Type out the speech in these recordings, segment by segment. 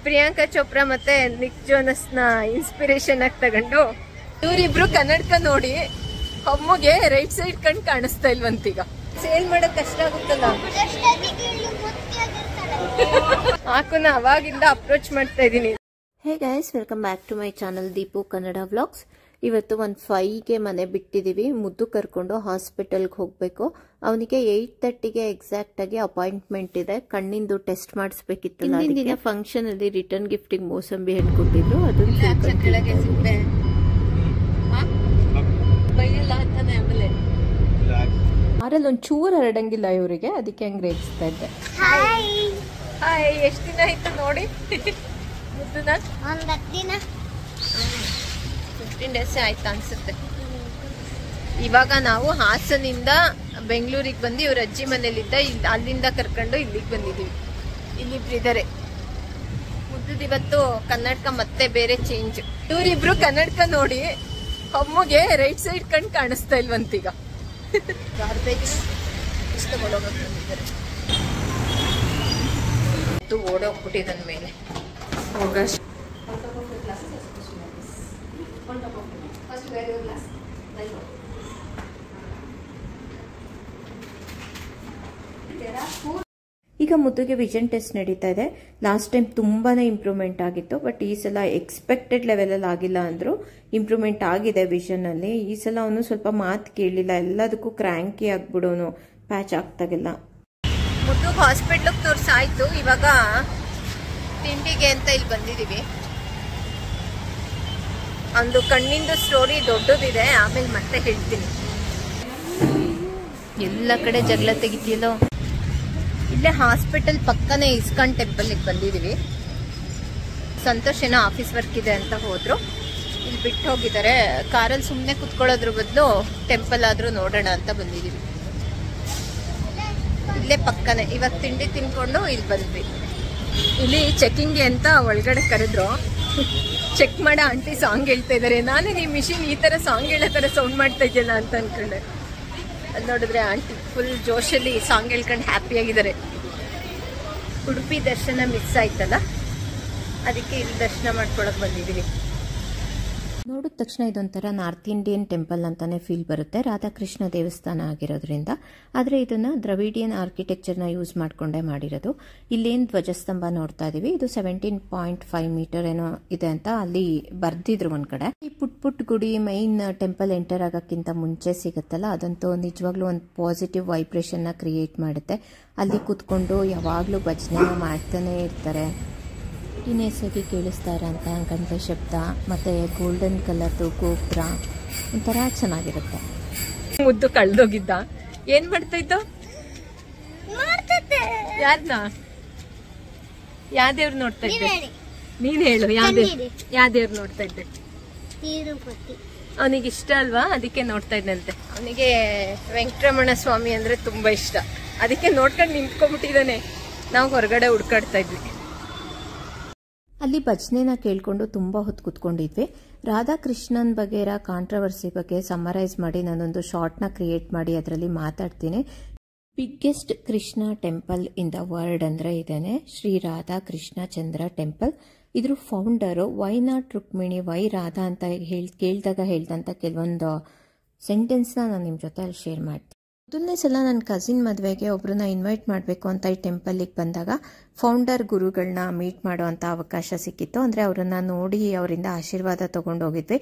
ಪ್ರಿಯಾಂಕಾ ಚೋಪ್ರಾ ಮತ್ತೆ Nick Jonas ನ inspiration ಆಗಿ ತಗೊಂಡು ಇವರಿಬ್ರು ಕನ್ನಡಕ ನೋಡಿ ಅಮ್ಮಗೆ ರೈಟ್ ಸೈಡ್ ಕಣ್ ಕಾಣಿಸ್ತಾ ಇಲ್ವಂತೀಗ. ಸೇಲ್ ಮಾಡಕ್ ಕಷ್ಟ ಆಗುತ್ತಲ್ಲ, ಹಾಕುನ ಅವಾಗಿಂದ ಅಪ್ರೋಚ್ ಮಾಡ್ತಾ ಇದೀನಿ. Hey guys, welcome back to my channel Deepu Kannada vlogs. ಇವತ್ತು ಒಂದು 5ಗೆ ಮನೆ ಬಿಟ್ಟಿದೀವಿ. ಮುದ್ದು ಕರ್ಕೊಂಡು ಹಾಸ್ಪಿಟಲ್ಗೆ ಹೋಗ್ಬೇಕು. ಅವನಿಗೆ 8:30ಗೆ ಎಕ್ಸಾಕ್ಟ್ ಆಗಿ ಅಪಾಯಿಂಟ್ಮೆಂಟ್ ಇದೆ. ಕಣ್ಣಿಂದು ಟೆಸ್ಟ್ ಮಾಡಿಸ್ಬೇಕಿತ್ತು. ಹಿಂದಿನ ಫಂಕ್ಷನ್ ಅಲ್ಲಿ ರಿಟರ್ನ್ ಗಿಫ್ಟಿಗೆ ಮೋಸಂಬಿ ಹಣ್ಣು ಕೊಟ್ಟಿದ್ರು. ಅದರಲ್ಲಿ ಒಂಚೂರು ಹರಡಂಗಿಲ್ಲ ಇವರಿಗೆ, ಅದಕ್ಕೆ ಹಂಗೆ ರೇಗಿಸ್ತಾ ಇದ್ದೆ. ಹಾಯ್, ಎಷ್ಟು ದಿನ ಆಯ್ತು ನೋಡಿ ಮುದ್ದುನ? 15 ಡೇಸ್ ಆಯ್ತು ಅನ್ಸುತ್ತೆ. ಇವಾಗ ನಾವು ಹಾಸನಿಂದ ಬೆಂಗಳೂರಿಗೆ ಬಂದು ಇವ್ರ ಅಜ್ಜಿ ಮನೇಲಿದ್ದ ಅಲ್ಲಿಂದ ಕರ್ಕೊಂಡು ಇಲ್ಲಿಗೆ ಬಂದಿದೀವಿ. ಇಲ್ಲಿಬ್ರು ಇದಾರೆ. ಮುದ್ದು ಇವತ್ತು ಕನ್ನಡಕ ಮತ್ತೆ ಬೇರೆ ಚೇಂಜ್. ಇವರಿಬ್ರು ಕನ್ನಡಕ ನೋಡಿ ಅಮ್ಮಗೆ ರೈಟ್ ಸೈಡ್ ಕಣ್ ಕಾಣಿಸ್ತಾ ಇಲ್ವಂತೀಗ. ಗಾರ್ಬೇಜ್ ಇಷ್ಟು ತಗೊಂಡೋಗಕ್ಕೆ ಬಂದಿದ್ದಾರೆ. ಓಡೋಗ್ಬಿಟ್ಟಿದೆ ನನ್ನ ಮೇಲೆ. ಈಗ ಮುದ್ದುಗೆ ವಿಷನ್ ಟೆಸ್ಟ್ ನಡೀತಾ ಇದೆ. ಲಾಸ್ಟ್ ಟೈಮ್ ತುಂಬಾನೇ ಇಂಪ್ರೂವ್ಮೆಂಟ್ ಆಗಿತ್ತು, ಬಟ್ ಈ ಸಲ ಎಕ್ಸ್ಪೆಕ್ಟೆಡ್ ಲೆವೆಲ್ ಅಲ್ಲಿ ಆಗಿಲ್ಲ ಅಂದ್ರು ಇಂಪ್ರೂವ್ಮೆಂಟ್ ಆಗಿದೆ ವಿಷನ್ ಅಲ್ಲಿ. ಈ ಸಲ ಅವನು ಸ್ವಲ್ಪ ಮಾತು ಕೇಳಿಲ್ಲ, ಎಲ್ಲದಕ್ಕೂ ಕ್ರ್ಯಾಂಕಿ ಆಗ್ಬಿಡೋನು, ಪ್ಯಾಚ್ ಆಗ್ತಾಗಿಲ್ಲ. ಮುದ್ದು ಹಾಸ್ಪಿಟ್ಲಿಗೆ ತೋರ್ಸಾಯ್ತು. ಇವಾಗ ತಿಂಡಿಗೆ ಅಂತ ಇಲ್ಲಿ ಬಂದಿದೀವಿ. ಒಂದು ಕಣ್ಣಿಂದು ಸ್ಟೋರಿ ದೊಡ್ಡದಿದೆ, ಆಮೇಲೆ ಮತ್ತೆ ಹೇಳ್ತೀನಿ. ಎಲ್ಲ ಕಡೆ ಜಗಳ ತೆಗಿತೀಯಲ್ಲೋ. ಇಲ್ಲೇ ಹಾಸ್ಪಿಟಲ್ ಪಕ್ಕನೇ ಇಸ್ಕಾನ್ ಟೆಂಪಲ್ಗೆ ಬಂದಿದೀವಿ. ಸಂತೋಷ್ ಏನೋ ಆಫೀಸ್ ವರ್ಕ್ ಇದೆ ಅಂತ ಹೋದ್ರು, ಇಲ್ಲಿ ಬಿಟ್ಟು ಹೋಗಿದ್ದಾರೆ. ಕಾರಲ್ಲಿ ಸುಮ್ಮನೆ ಕುತ್ಕೊಳ್ಳೋದ್ರ ಬದಲು ಟೆಂಪಲ್ ಆದ್ರೂ ನೋಡೋಣ ಅಂತ ಬಂದಿದೀವಿ. ಇಲ್ಲೇ ಪಕ್ಕನೆ. ಇವಾಗ ತಿಂಡಿ ತಿನ್ಕೊಂಡು ಇಲ್ಲಿ ಬಂದ್ವಿ. ಇಲ್ಲಿ ಚೆಕಿಂಗ್ಗೆ ಅಂತ ಒಳಗಡೆ ಕರೆದ್ರು. ಚೆಕ್ ಮಾಡ ಆಂಟಿ ಸಾಂಗ್ ಹೇಳ್ತಾ ಇದಾರೆ. ನಾನು ಈ ಮಿಷಿನ್ ಈ ತರ ಸಾಂಗ್ ಹೇಳೋ ತರ ಸೌಂಡ್ ಮಾಡ್ತಾ ಇದೆಯಲ್ಲ ಅಂತ ಅನ್ಕೊಂಡೆ. ಅಲ್ಲಿ ನೋಡಿದ್ರೆ ಆಂಟಿ ಫುಲ್ ಜೋಶಲ್ಲಿ ಸಾಂಗ್ ಹೇಳ್ಕೊಂಡು ಹ್ಯಾಪಿ ಆಗಿದ್ದಾರೆ. ಉಡುಪಿ ದರ್ಶನ ಮಿಸ್ ಆಯ್ತಲ್ಲ, ಅದಕ್ಕೆ ಇಲ್ಲಿ ದರ್ಶನ ಮಾಡ್ಕೊಳಕ್ ಬಂದಿದೀವಿ. ನೋಡಿದ ತಕ್ಷಣ ಇದೊಂಥರ ನಾರ್ತ್ ಇಂಡಿಯನ್ ಟೆಂಪಲ್ ಅಂತಾನೆ ಫೀಲ್ ಬರುತ್ತೆ, ರಾಧಾಕೃಷ್ಣ ದೇವಸ್ಥಾನ ಆಗಿರೋದ್ರಿಂದ. ಆದರೆ ಇದನ್ನ ದ್ರವಿಡಿಯನ್ ಆರ್ಕಿಟೆಕ್ಚರ್ನ ಯೂಸ್ ಮಾಡ್ಕೊಂಡೇ ಮಾಡಿರೋದು. ಇಲ್ಲೇನು ಧ್ವಜಸ್ತಂಭ ನೋಡ್ತಾ ಇದೀವಿ, ಇದು 17.5 ಮೀಟರ್ ಏನೋ ಇದೆ ಅಂತ ಅಲ್ಲಿ ಬರ್ದಿದ್ರು ಒಂದ್ ಕಡೆ. ಈ ಪುಟ್ ಗುಡಿ ಮೈನ್ ಟೆಂಪಲ್ ಎಂಟರ್ ಆಗೋಕ್ಕಿಂತ ಮುಂಚೆ ಸಿಗುತ್ತಲ್ಲ, ಅದಂತೂ ನಿಜವಾಗ್ಲೂ ಒಂದು ಪಾಸಿಟಿವ್ ವೈಬ್ರೇಷನ್ ನ ಕ್ರಿಯೇಟ್ ಮಾಡುತ್ತೆ. ಅಲ್ಲಿ ಕೂತ್ಕೊಂಡು ಯಾವಾಗ್ಲೂ ಭಜನೆ ಮಾಡ್ತಾನೆ ಇರ್ತಾರೆ. ಇನ್ನೇಸಾಗಿ ಕೇಳಿಸ್ತಾ ಇರೋಂಥ ಗಂಟೆ ಶಬ್ದ, ಮತ್ತೆ ಗೋಲ್ಡನ್ ಕಲರ್ದು ಗೋಪುರ ಒಂಥರ ಚೆನ್ನಾಗಿರುತ್ತೆ. ಮುದ್ದು ಕಳ್ದೋಗಿದ್ದ. ಏನ್ ಮಾಡ್ತಾ ಇದ್ದ? ಯಾರನ್ನ? ಯಾವ್ದೇವ್ರು ನೋಡ್ತಾ ಇದ್ದೆ? ನೀನ್ ಹೇಳು, ಯಾವ್ದೇವ್ರು ನೋಡ್ತಾ ಇದ್ದೆ? ಅವನಿಗೆ ಇಷ್ಟ ಅಲ್ವಾ, ಅದಕ್ಕೆ ನೋಡ್ತಾ ಇದ್ದಂತೆ. ಅವನಿಗೆ ವೆಂಕಟರಮಣ ಸ್ವಾಮಿ ಅಂದ್ರೆ ತುಂಬಾ ಇಷ್ಟ, ಅದಕ್ಕೆ ನೋಡ್ಕೊಂಡು ನಿಂತ್ಕೊಂಡ್ಬಿಟ್ಟಿದ್ದಾನೆ. ನಾವು ಹೊರಗಡೆ ಹುಡ್ಕಾಡ್ತಾ ಇದ್ವಿ. ಅಲ್ಲಿ ಭಜನೆನ ಕೇಳ್ಕೊಂಡು ತುಂಬಾ ಹೊತ್ತು ಕುತ್ಕೊಂಡಿದ್ವಿ. ರಾಧಾಕೃಷ್ಣನ್ ಬಗ್ಗೆ ಇರೋ ಕಾಂಟ್ರವರ್ಸಿ ಬಗ್ಗೆ ಸಮರೈಸ್ ಮಾಡಿ ನಾನೊಂದು ಶಾರ್ಟ್ನ ಕ್ರಿಯೇಟ್ ಮಾಡಿ ಅದರಲ್ಲಿ ಮಾತಾಡ್ತೀನಿ. Biggest Krishna temple in the world ಅಂದ್ರೆ ಇದೇನೆ, ಶ್ರೀ ರಾಧಾಕೃಷ್ಣ ಚಂದ್ರ ಟೆಂಪಲ್. ಇದ್ರ founder why not Rukmini why Radha ಅಂತ ಕೇಳಿದಾಗ ಹೇಳ್ದಂತ ಕೆಲವೊಂದು ಸೆಂಟೆನ್ಸ್ನ ನಾನು ನಿಮ್ಮ ಜೊತೆ ಅಲ್ಲಿ ಶೇರ್ ಮಾಡ್ತೀನಿ. ಮೊದಲನೇ ಸಲ ನನ್ನ ಕಸಿನ್ ಮದುವೆಗೆ ಒಬ್ರನ್ನ ಇನ್ವೈಟ್ ಮಾಡಬೇಕು ಅಂತ ಈ ಟೆಂಪಲ್ಗೆ ಬಂದಾಗ ಫೌಂಡರ್ ಗುರುಗಳನ್ನ ಮೀಟ್ ಮಾಡುವಂಥ ಅವಕಾಶ ಸಿಕ್ಕಿತ್ತು. ಅಂದರೆ ಅವರನ್ನ ನೋಡಿ ಅವರಿಂದ ಆಶೀರ್ವಾದ ತಗೊಂಡೋಗಿದ್ವಿ.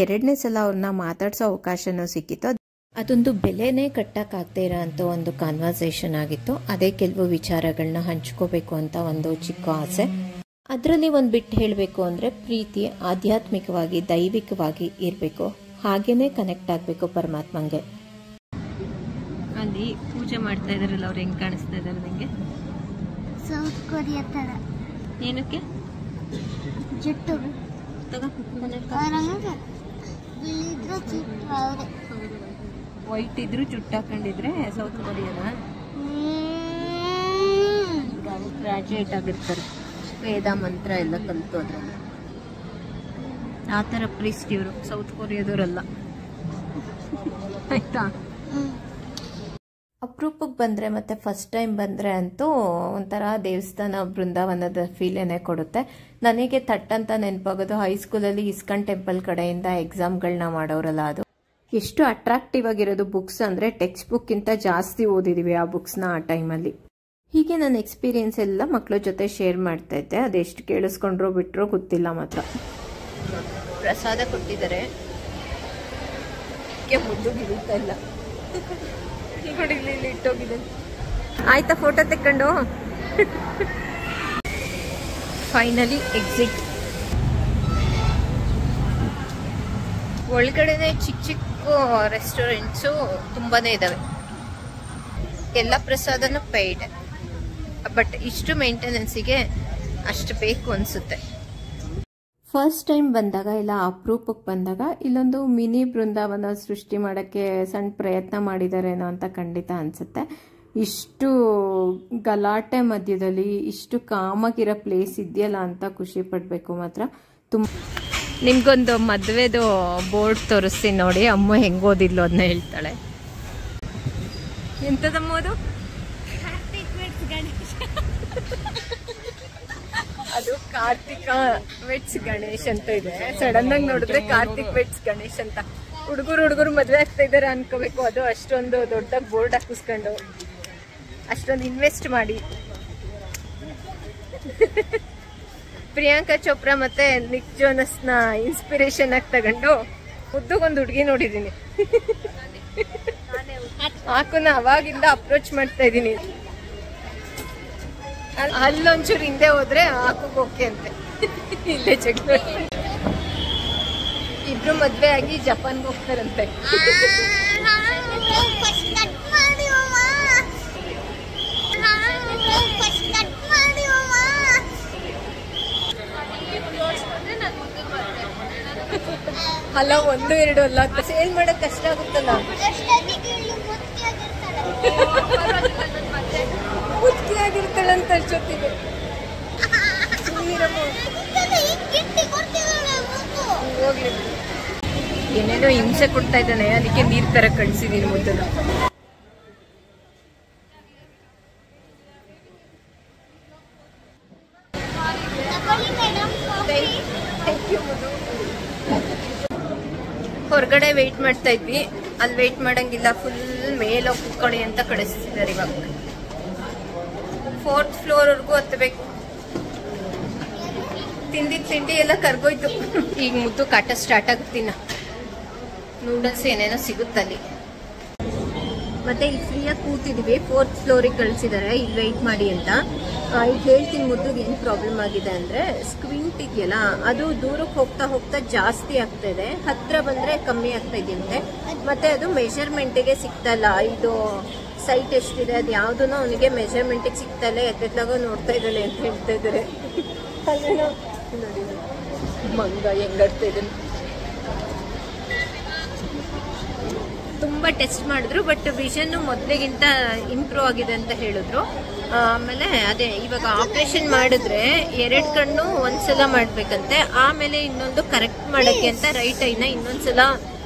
2ನೇ ಸಲ ಅವ್ರನ್ನ ಮಾತಾಡ್ಸೋ ಅವಕಾಶನೂ ಸಿಕ್ಕಿತ್ತು. ಅದೊಂದು ಬೆಲೆನೇ ಕಟ್ಟಕ್ಕಾಗದೇ ಇರೋಂಥ ಒಂದು ಕಾನ್ವರ್ಸೇಷನ್ ಆಗಿತ್ತು. ಅದೇ ಕೆಲವು ವಿಚಾರಗಳನ್ನ ಹಂಚ್ಕೋಬೇಕು ಅಂತ ಒಂದು ಚಿಕ್ಕ ಆಸೆ. ಅದರಲ್ಲಿ ಒಂದು ಬಿಟ್ಟು ಹೇಳಬೇಕು ಅಂದರೆ ಪ್ರೀತಿ ಆಧ್ಯಾತ್ಮಿಕವಾಗಿ ದೈವಿಕವಾಗಿ ಇರಬೇಕು, ಹಾಗೇನೆ ಕನೆಕ್ಟ್ ಆಗಬೇಕು ಪರಮಾತ್ಮಂಗೆ. ಅಲ್ಲಿ ಪೂಜೆ ಮಾಡ್ತಾ ಇದಾರಲ್ಲ, ಅವ್ರು ಹೆಂಗ್ ಕಾಣಿಸ್ತಾ ಇದಾರೆ ನಂಗೆ? ಸೌತ್ ಕೊರಿಯಾ ತರ. ಏನಕ್ಕೆ? ಜುಟ್ಟು ವೈಟ್ ಇದ್ರು ಜುಟ್ಟು ಹಾಕೊಂಡಿದ್ರೆ ಸೌತ್ ಕೊರಿಯಾನ ಗ್ರಾಜುಯೇಟ್ ಆಗಿರ್ತಾರೆ, ವೇದ ಮಂತ್ರ ಎಲ್ಲ ಕಲಿತು ಅದ್ರಲ್ಲಿ. ಆ ಥರ ಪ್ರೀಸ್ಟ್ ಇವರು, ಸೌತ್ ಕೊರಿಯಾದವರಲ್ಲ ಆಯ್ತಾ. ಅಪರೂಪಕ್ಕೆ ಬಂದರೆ ಮತ್ತು ಫಸ್ಟ್ ಟೈಮ್ ಬಂದರೆ ಅಂತೂ ಒಂಥರ ದೇವಸ್ಥಾನ ಬೃಂದಾವನದ ಫೀಲೇನೆ ಕೊಡುತ್ತೆ. ನನಗೆ ಥಟ್ಟಂತ ನೆನಪಾಗೋದು ಹೈಸ್ಕೂಲಲ್ಲಿ ಇಸ್ಕಾನ್ ಟೆಂಪಲ್ ಕಡೆಯಿಂದ ಎಕ್ಸಾಮ್ಗಳನ್ನ ಮಾಡೋರಲ್ಲ, ಅದು ಎಷ್ಟು ಅಟ್ರಾಕ್ಟಿವ್ ಆಗಿರೋದು ಬುಕ್ಸ್ ಅಂದರೆ ಟೆಕ್ಸ್ಟ್ ಬುಕ್ಕಿಂತ ಜಾಸ್ತಿ ಓದಿದ್ದೀವಿ ಆ ಬುಕ್ಸ್ನ ಆ ಟೈಮಲ್ಲಿ. ಹೀಗೆ ನನ್ನ ಎಕ್ಸ್ಪೀರಿಯೆನ್ಸ್ ಎಲ್ಲ ಮಕ್ಕಳ ಜೊತೆ ಶೇರ್ ಮಾಡ್ತಾ ಇದ್ದೆ. ಅದೆಷ್ಟು ಕೇಳಿಸ್ಕೊಂಡ್ರೋ ಬಿಟ್ಟರೋ ಗೊತ್ತಿಲ್ಲ. ಮಾತ್ರ ಪ್ರಸಾದ ಕೊಟ್ಟಿದ್ದಾರೆ, ಮುದ್ದು ಗಿಡುತ್ತಾ ಇಲ್ಲ, ಇಲ್ಲಿ ಇಟ್ಟೋಗಿದೆ. ಆಯ್ತಾ ಫೋಟೋ ತೆಕ್ಕೊಂಡು ಫೈನಲಿ ಎಕ್ಸಿಟ್. ಒಳಗಡೆನೆ ಚಿಕ್ಕ ಚಿಕ್ಕ ರೆಸ್ಟೋರೆಂಟ್ಸು ತುಂಬಾನೇ ಇದಾವೆ. ಎಲ್ಲ ಪ್ರಸಾದನೂ ಪೇಯ್ಡ್, ಬಟ್ ಇಷ್ಟು ಮೇಂಟೆನೆನ್ಸಿಗೆ ಅಷ್ಟು ಬೇಕು ಅನಿಸುತ್ತೆ. ಫಸ್ಟ್ ಟೈಮ್ ಬಂದಾಗ ಇಲ್ಲ ಅಪರೂಪಕ್ಕೆ ಬಂದಾಗ ಇಲ್ಲೊಂದು ಮಿನಿ ಬೃಂದಾವನ ಸೃಷ್ಟಿ ಮಾಡೋಕ್ಕೆ ಸಣ್ಣ ಪ್ರಯತ್ನ ಮಾಡಿದಾರೇನೋ ಅಂತ ಖಂಡಿತ ಅನಿಸುತ್ತೆ. ಇಷ್ಟು ಗಲಾಟೆ ಮಧ್ಯದಲ್ಲಿ ಇಷ್ಟು ಕಾಮಾಗಿರೋ ಪ್ಲೇಸ್ ಇದೆಯಲ್ಲ ಅಂತ ಖುಷಿ ಪಡಬೇಕು ಮಾತ್ರ. ನಿಮ್ಗೊಂದು ಮದುವೆದು ಬೋರ್ಡ್ ತೋರಿಸ್ತೀನಿ ನೋಡಿ, ಅಮ್ಮ ಹೆಂಗೆ ಓದಿದ್ಲು ಅದನ್ನ ಹೇಳ್ತಾಳೆ. ಎಂಥದಮ್ಮ ಅದು? ಅದು ಕಾರ್ತಿಕ ವೆಟ್ಸ್ ಗಣೇಶ್ ಅಂತ ಇದೆ. ಸಡನ್ ಆಗಿ ನೋಡಿದ್ರೆ ಕಾರ್ತಿಕ್ ವೆಟ್ಸ್ ಗಣೇಶ್ ಅಂತ. ಹುಡುಗರು ಮದುವೆ ಆಗ್ತಾ ಇದಾರೆ ಅನ್ಕೋಬೇಕು. ಅದು ಅಷ್ಟೊಂದು ದೊಡ್ಡ ಬೋರ್ಡ್ ಹಾಕಿಸ್ಕೊಂಡು ಅಷ್ಟೊಂದು ಇನ್ವೆಸ್ಟ್ ಮಾಡಿ. ಪ್ರಿಯಾಂಕಾ ಚೋಪ್ರಾ ಮತ್ತೆ ನಿಕ್ ಜೋನಸ್ನ ಇನ್ಸ್ಪಿರೇಷನ್ ಆಗಿ ತಗೊಂಡು ಮುದ್ದುಗೊಂದು ಹುಡುಗಿ ನೋಡಿದೀನಿ. ಆಕುನ ಅವಾಗಿಂದ ಅಪ್ರೋಚ್ ಮಾಡ್ತಾ ಇದೀನಿ. ಅಲ್ಲೊಂಚೂರು ಹಿಂದೆ ಹೋದ್ರೆ ಆಕುಗ್ ಓಕೆ ಅಂತೆ. ಇಲ್ಲೇ ಜಗಳ. ಇಬ್ರು ಮದ್ವೆ ಆಗಿ ಜಪಾನ್ಗೆ ಹೋಗ್ತಾರಂತೆ. ಅಲ್ಲ, 1-2 ಅಲ್ಲ, ಸೇಲ್ ಮಾಡಕ್ ಕಷ್ಟ ಆಗುತ್ತಲ್ಲ. ಮುಖ್ಯಾಗಿರ್ತಾಳಂತ ಜೊತೆಗೆ ಹೋಗ್ಲಿ. ಏನೇನೋ ಹಿಂಸೆ ಕೊಡ್ತಾ ಇದ್ದಾನೆ, ಅದಕ್ಕೆ ನೀರ್ ತರ ಕಳ್ಸಿದೀನಿ ಮುದ್ದನ. ಹೊರಗಡೆ ವೆಯ್ಟ್ ಮಾಡ್ತಾ ಇದ್ವಿ, ಅಲ್ಲಿ ವೆಯ್ಟ್ ಮಾಡಂಗಿಲ್ಲ, ಫುಲ್ ಮೇಲೆ ಕುತ್ಕೊಳ್ಳಿ ಅಂತ ಕಳಿಸ್ತಿದ್ದಾರೆ. ಇವಾಗ 4th ಫ್ಲೋರ್ವರೆಗೂ ಹತ್ತಬೇಕು. ತಿಂಡಿ ಎಲ್ಲ ಕರ್ಗೋಯ್ತು. ಈಗ ಮುದ್ದು ಕಾಟ ಸ್ಟಾರ್ಟ್ ಆಗುತ್ತಿನ. ನೂಡಲ್ಸ್ ಏನೇನೋ ಸಿಗುತ್ತಲ್ಲಿ. ಮತ್ತೆ ಇಲ್ಲಿ ಫ್ರೀಯಾಗಿ ಕೂತಿದ್ವಿ. 4th ಫ್ಲೋರಿಗೆ ಕಳಿಸಿದ್ದಾರೆ, ಇಲ್ಲಿ ವೆಯ್ಟ್ ಮಾಡಿ ಅಂತ. ಈಗ ಹೇಳ್ತೀನಿ ಮುದ್ದುಗೆ ಏನು ಪ್ರಾಬ್ಲಮ್ ಆಗಿದೆ ಅಂದರೆ, ಸ್ಕ್ವಿಂಟ್ ಇದೆಯಲ್ಲ ಅದು ದೂರಕ್ಕೆ ಹೋಗ್ತಾ ಹೋಗ್ತಾ ಜಾಸ್ತಿ ಆಗ್ತಾ ಇದೆ, ಹತ್ರ ಬಂದರೆ ಕಮ್ಮಿ ಆಗ್ತಾ ಇದೆಯಂತೆ. ಮತ್ತೆ ಅದು ಮೆಷರ್ಮೆಂಟಿಗೆ ಸಿಗ್ತಲ್ಲ. ಇದು ಸೈಟ್ ಎಷ್ಟಿದೆ ಅದು ಯಾವುದೂ ಅವನಿಗೆ ಮೆಷರ್ಮೆಂಟಿಗೆ ಸಿಗ್ತಾ ಇಲ್ಲ. ಎದ್ದೆದ್ದಾಗ ನೋಡ್ತಾ ಇದ್ದಾಳೆ ಅಂತ ಹೇಳ್ತಾ ಇದ್ದಾರೆ. ಅಲ್ಲೇನೋ ನೋಡಿ ಮಂಗ ಹೆಂಗಾಡ್ತಾ ಇದ್ದಾನೆ. ತುಂಬ ಟೆಸ್ಟ್ ಮಾಡಿದ್ರು, ಬಟ್ ವಿಷನ್ ಮೊದಲಿಗಿಂತ ಇಂಪ್ರೂವ್ ಆಗಿದೆ ಅಂತ ಹೇಳಿದ್ರು. ಆಮೇಲೆ ಅದೇ ಇವಾಗ ಆಪರೇಷನ್ ಮಾಡಿದ್ರೆ 2 ಕಣ್ಣು ಒಂದ್ಸಲ ಮಾಡ್ಬೇಕಂತೆ, ಆಮೇಲೆ ಇನ್ನೊಂದು ಕರೆಕ್ಟ್ ಮಾಡಕ್ಕೆ ಅಂತ ರೈಟ್ ಐನ ಇನ್ನೊಂದ್ಸಲ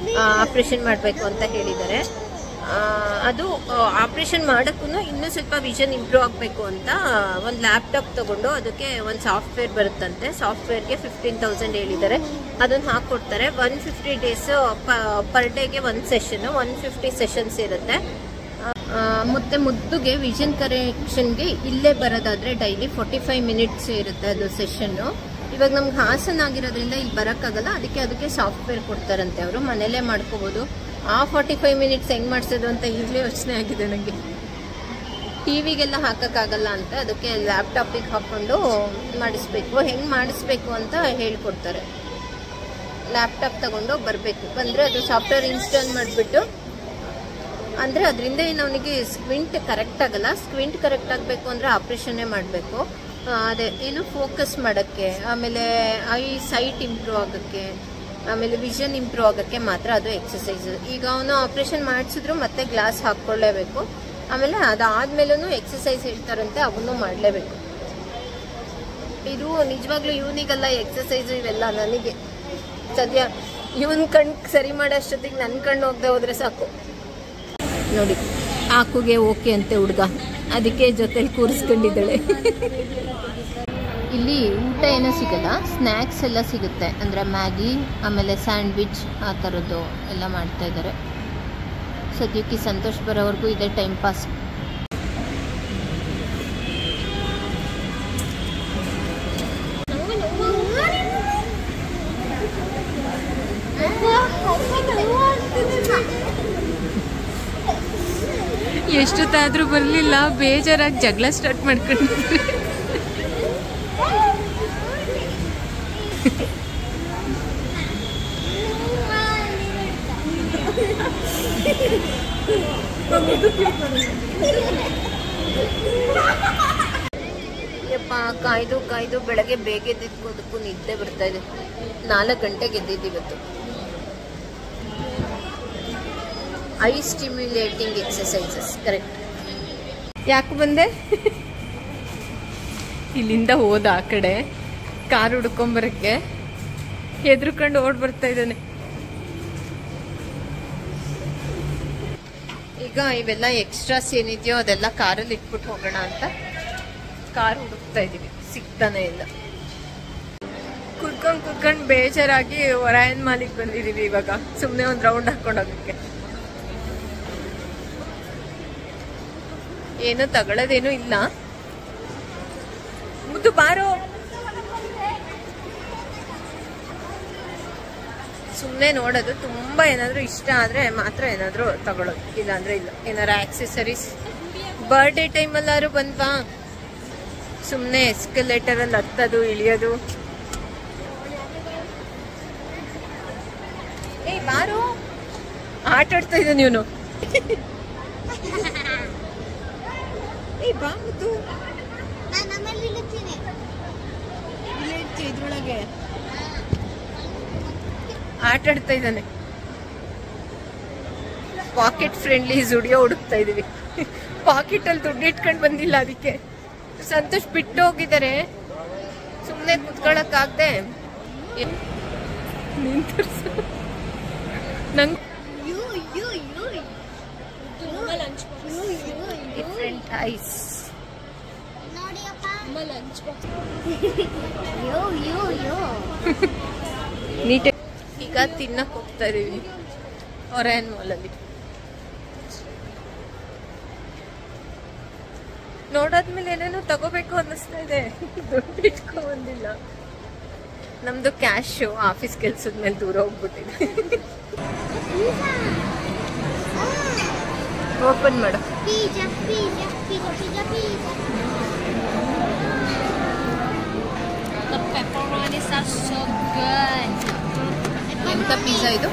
ಆಪರೇಷನ್ ಮಾಡಬೇಕು ಅಂತ ಹೇಳಿದ್ದಾರೆ. ಅದು ಆಪರೇಷನ್ ಮಾಡೋಕ್ಕೂ ಇನ್ನೂ ಸ್ವಲ್ಪ ವಿಷನ್ ಇಂಪ್ರೂವ್ ಆಗಬೇಕು ಅಂತ ಒಂದು ಲ್ಯಾಪ್ಟಾಪ್ ತಗೊಂಡು ಅದಕ್ಕೆ ಒಂದು ಸಾಫ್ಟ್ವೇರ್ ಬರುತ್ತಂತೆ. ಸಾಫ್ಟ್ವೇರ್ಗೆ 15,000 ಹೇಳಿದ್ದಾರೆ. ಅದನ್ನು ಹಾಕ್ಕೊಡ್ತಾರೆ. 150 ಡೇಸ್ ಪರ್ ಡೇಗೆ 1 ಸೆಷನ್, 150 ಸೆಷನ್ಸ್ ಇರುತ್ತೆ. ಮತ್ತೆ ಮುದ್ದುಗೆ ವಿಷನ್ ಕರೆಕ್ಷನ್ಗೆ ಇಲ್ಲೇ ಬರೋದಾದ್ರೆ ಡೈಲಿ 45 ಮಿನಿಟ್ಸ್ ಇರುತ್ತೆ ಅದು ಸೆಷನ್ನು. ಇವಾಗ ನಮ್ಗೆ ಹಾಸನ ಆಗಿರೋದ್ರಿಂದ ಇಲ್ಲಿ ಬರೋಕ್ಕಾಗಲ್ಲ, ಅದಕ್ಕೆ ಸಾಫ್ಟ್ವೇರ್ ಕೊಡ್ತಾರಂತೆ. ಅವರು ಮನೇಲೇ ಮಾಡ್ಕೋಬೋದು. ಆ 45 ಮಿನಿಟ್ಸ್ ಹೆಂಗೆ ಮಾಡಿಸೋದು ಅಂತ ಈಗಲೇ ಯೋಚನೆ ಆಗಿದೆ ನನಗೆ. ಟಿವಿಗೆಲ್ಲ ಹಾಕೋಕ್ಕಾಗಲ್ಲ ಅಂತ, ಅದಕ್ಕೆ ಲ್ಯಾಪ್ಟಾಪಿಗೆ ಹಾಕ್ಕೊಂಡು ಮಾಡಿಸ್ಬೇಕು. ಹೆಂಗೆ ಮಾಡಿಸ್ಬೇಕು ಅಂತ ಹೇಳ್ಕೊಡ್ತಾರೆ. ಲ್ಯಾಪ್ಟಾಪ್ ತಗೊಂಡು ಬರಬೇಕು. ಬಂದರೆ ಅದು ಸಾಫ್ಟ್ವೇರ್ ಇನ್ಸ್ಟಾಲ್ ಮಾಡಿಬಿಟ್ಟು, ಅಂದರೆ ಅದರಿಂದ ಏನು ಅವನಿಗೆ ಸ್ಕ್ವಿಂಟ್ ಕರೆಕ್ಟ್ ಆಗಲ್ಲ. ಸ್ಕ್ವಿಂಟ್ ಕರೆಕ್ಟ್ ಆಗಬೇಕು ಅಂದರೆ ಆಪ್ರೇಷನ್ನೇ ಮಾಡಬೇಕು. ಅದೇ ಏನು ಫೋಕಸ್ ಮಾಡೋಕ್ಕೆ, ಆಮೇಲೆ ಐ ಸೈಟ್ ಇಂಪ್ರೂವ್ ಆಗೋಕ್ಕೆ, ಆಮೇಲೆ ವಿಷನ್ ಇಂಪ್ರೂವ್ ಆಗೋಕ್ಕೆ ಮಾತ್ರ ಅದು ಎಕ್ಸಸೈಸ್. ಈಗ ಅವನು ಆಪ್ರೇಷನ್ ಮಾಡಿಸಿದ್ರು ಮತ್ತೆ ಗ್ಲಾಸ್ ಹಾಕ್ಕೊಳ್ಳೇಬೇಕು. ಆಮೇಲೆ ಅದಾದ್ಮೇಲೂ ಎಕ್ಸಸೈಸ್ ಹೇಳ್ತಾರಂತೆ, ಅವನು ಮಾಡಲೇಬೇಕು. ಇದು ನಿಜವಾಗ್ಲೂ ಇವನಿಗೆಲ್ಲ ಎಕ್ಸಸೈಸು ಇವೆಲ್ಲ. ನನಗೆ ಸದ್ಯ ಇವನ್ ಕಣ್ಣು ಸರಿ ಮಾಡೋ ಅಷ್ಟೊತ್ತಿಗೆ ನನ್ನ ಕಣ್ಣು ಹೋಗದೆ ಹೋದ್ರೆ ಸಾಕು. ನೋಡಿ ಆಕುಗೆ ಓಕೆ ಅಂತೆ ಹುಡುಗ, ಅದಕ್ಕೆ ಜೊತೆಲಿ ಕೂರಿಸ್ಕೊಂಡಿದ್ದಾಳೆ. ಇಲ್ಲಿ ಊಟ ಏನೋ ಸಿಗಲ್ಲ, ಸ್ನ್ಯಾಕ್ಸ್ ಎಲ್ಲ ಸಿಗುತ್ತೆ. ಅಂದರೆ ಮ್ಯಾಗಿ, ಆಮೇಲೆ ಸ್ಯಾಂಡ್ವಿಚ್ ಆ ಥರದ್ದು ಎಲ್ಲ ಮಾಡ್ತಾ ಇದ್ದಾರೆ. ಸದ್ಯಕ್ಕೆ ಸಂತೋಷ್ ಬರೋವರೆಗೂ ಇದೆ ಟೈಮ್ ಪಾಸ್. ಎಷ್ಟೊತ್ತಾದ್ರೂ ಬರಲಿಲ್ಲ, ಬೇಜಾರಾಗಿ ಜಗಳ ಸ್ಟಾರ್ಟ್ ಮಾಡ್ಕೊಂಡಿದ್ರು. ಯಪ್ಪ, ಕಾಯ್ದು ಕಾಯ್ದು ಬೆಳಗ್ಗೆ ಬೇಗ ಎದ್ದಿದ್ದಕ್ಕೂ ನಿದ್ದೆ ಬರ್ತಾ ಇದೆ. 4 ಗಂಟೆಗೆ ಎದ್ದಿದ್ದೀವತ್ತು. Eye stimulating exercises. ಕರೆಕ್ಟ್. ಯಾಕೆ ಬಂದೆ? ಇಲ್ಲಿಂದ ಹೋದ ಆ ಕಡೆ ಕಾರ್ ಹುಡ್ಕೊಂಬರಕ್ಕೆ ಹೆದರ್ಕೊಂಡು ಓಡ್ ಬರ್ತಾ ಇದ್ದಾನೆ. ಈಗ ಇವೆಲ್ಲ ಎಕ್ಸ್ಟ್ರಾಸ್ ಏನಿದೆಯೋ ಅದೆಲ್ಲ ಕಾರಲ್ಲಿ ಇಟ್ಬಿಟ್ಟು ಹೋಗೋಣ ಅಂತ ಕಾರ್ ಹುಡುಕ್ತಾ ಇದೀವಿ, ಸಿಗ್ತಾನೆ ಇಲ್ಲ. ಕುತ್ಕೊಂಡು ಬೇಜಾರಾಗಿ ಒರಾಯನ್ ಮಾಲಿಗೆ ಬಂದಿದೀವಿ. ಇವಾಗ ಸುಮ್ಮನೆ ಒಂದು ರೌಂಡ್ ಹಾಕೊಂಡು ಹೋಗಕ್ಕೆ. ಏನೋ ತಗೊಳ್ಳೋದೇನೂ ಇಲ್ಲ. ಮುದ್ದು ಬಾರೋ, ಸುಮ್ಮನೆ ನೋಡೋದು. ತುಂಬಾ ಏನಾದ್ರು ಇಷ್ಟ ಆದ್ರೆ ಮಾತ್ರ ಏನಾದ್ರು ತಗೊಳ್ಳೋದು, ಇಲ್ಲಾಂದ್ರೆ ಇಲ್ಲ. ಏನಾರ ಆಕ್ಸೆಸರೀಸ್ ಬರ್ಡೇ ಟೈಮಲ್ಲಾರು ಬಂದ್ವಾ, ಸುಮ್ಮನೆ ಎಸ್ಕಲೇಟರ್ ಅಲ್ಲಿ ಹತ್ತದು ಇಳಿಯೋದು. ಏಯ್ ಬಾರು, ಆಟ ಆಡ್ತಾ ಇದ್ದ ನೀನು. ಏಯ್ ಬಾ ಮುದ್ದು, ಇದ್ರೊಳಗೆ ಆಟ ಆಡ್ತಾ ಇದ್ದಾನೆ. ಪಾಕೆಟ್ ಫ್ರೆಂಡ್ಲಿ ಜುಡಿಯೋ ಹುಡುಕ್ತಾ ಇದೀವಿ. ಪಾಕೆಟ್ ಅಲ್ಲಿ ದುಡ್ಡು ಇಟ್ಕೊಂಡು ಬಂದಿಲ್ಲ, ಅದಕ್ಕೆ ಸಂತೋಷ್ ಬಿಟ್ಟು ಹೋಗಿದ್ದಾರೆ. ಸುಮ್ಮನೆ ಕುತ್ಕೊಳಕ್ಕಾಗ್ದೆ ನಂಗೆ ಡಿಫ್ರೆಂಟ್ ಐಸ್. ನೀಟ್. ಈಗ ತಿನ್ನಕ್ ಹೋಗ್ತಾ ಇದೀವಿ ಒರಾಯನ್ ಮಾಲಲ್ಲಿ. ನೋಡಾದ್ಮೇಲೆ ಏನೇನೋ ತಗೋಬೇಕು ಅನ್ನಿಸ್ತಾ ಇದೆ, ದುಡ್ಡು ಇಟ್ಕೊ ಬಂದಿಲ್ಲ. ನಮ್ದು ಕ್ಯಾಶ್ ಆಫೀಸ್ ಕೆಲ್ಸದ ಮೇಲೆ ದೂರ ಹೋಗ್ಬಿಟ್ಟಿದೆ. ಓಪನ್ ಮಾಡು. ಎಂತ ಪಿಜ್ಜಾ ಇದು?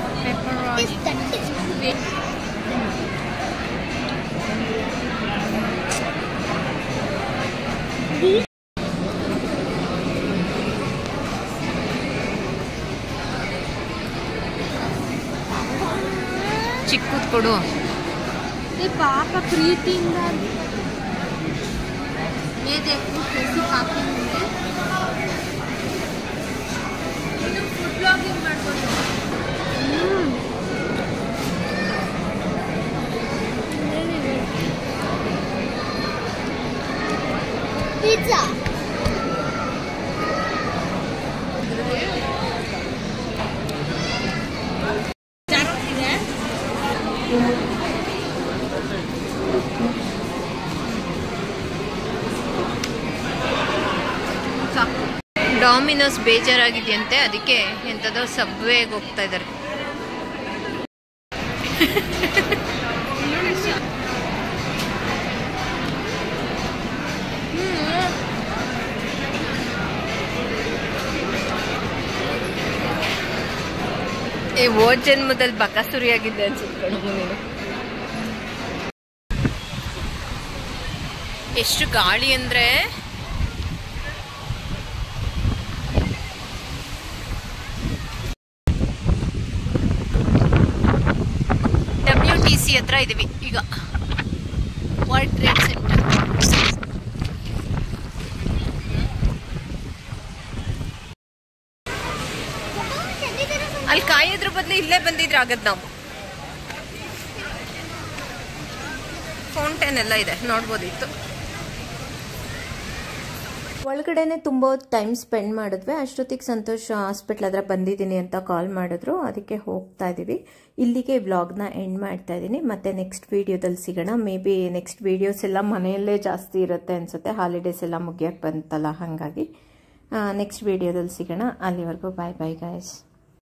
ಚಿಕ್ಕದು ಕೊಡು ಪಾಪ, ಪ್ರೀತಿಯಿಂದ. ಫುಡ್ ಬ್ಲಾಗಿಂಗ್ ಮಾಡ್ಕೊಂಡು ಪಿಜ್ಜಾ. ಡಾಮಿನೋಸ್ ಬೇಜಾರಾಗಿದೆಯಂತೆ, ಅದಕ್ಕೆ ಎಂಥದೋ ಸಬ್ವೇಗೆ ಹೋಗ್ತಾ ಇದ್ದಾರೆ. ಹೋದ ಜನ್ಮದಲ್ಲಿ ಬಕಾಸುರಿಯಾಗಿದ್ದೆ ಅನ್ಸುತ್ತೆ ನೀನು. ಎಷ್ಟು ಗಾಳಿ ಅಂದ್ರೆ WTC ಹತ್ರ ಇದೀವಿ ಈಗ, ವರ್ಲ್ಡ್ ಟ್ರೇಡ್ ಸೆಂಟರ್. ಅಲ್ಲಿ ಕಾಯೋದ್ರ ಬದಲು ಇಲ್ಲೇ ಬಂದಿದ್ರೆ ಆಗದ್ ನಾವು. ಫೌಂಟೇನ್ ಎಲ್ಲ ಇದೆ, ನೋಡ್ಬೋದಿತ್ತು. ಒಳಗಡೆನೆ ತುಂಬ ಟೈಮ್ ಸ್ಪೆಂಡ್ ಮಾಡಿದ್ವಿ. ಅಷ್ಟೊತ್ತಿಗೆ ಸಂತೋಷ್ ಹಾಸ್ಪಿಟ್ಲ್ ಹತ್ರ ಬಂದಿದ್ದೀನಿ ಅಂತ ಕಾಲ್ ಮಾಡಿದ್ರು, ಅದಕ್ಕೆ ಹೋಗ್ತಾ ಇದ್ದೀವಿ. ಇಲ್ಲಿಗೆ ವ್ಲಾಗ್ನ ಎಂಡ್ ಮಾಡ್ತಾ ಇದ್ದೀನಿ. ಮತ್ತೆ ನೆಕ್ಸ್ಟ್ ವಿಡಿಯೋದಲ್ಲಿ ಸಿಗೋಣ. ಮೇ ಬಿ ನೆಕ್ಸ್ಟ್ ವಿಡಿಯೋಸ್ ಎಲ್ಲ ಮನೆಯಲ್ಲೇ ಜಾಸ್ತಿ ಇರುತ್ತೆ ಅನಿಸುತ್ತೆ, ಹಾಲಿಡೇಸ್ ಎಲ್ಲ ಮುಗಿಯೋಕ್ಕೆ ಬಂತಲ್ಲ, ಹಾಗಾಗಿ ನೆಕ್ಸ್ಟ್ ವಿಡಿಯೋದಲ್ಲಿ ಸಿಗೋಣ. ಅಲ್ಲಿವರೆಗೂ ಬಾಯ್ ಬಾಯ್ ಗಾಯ್ಸ್.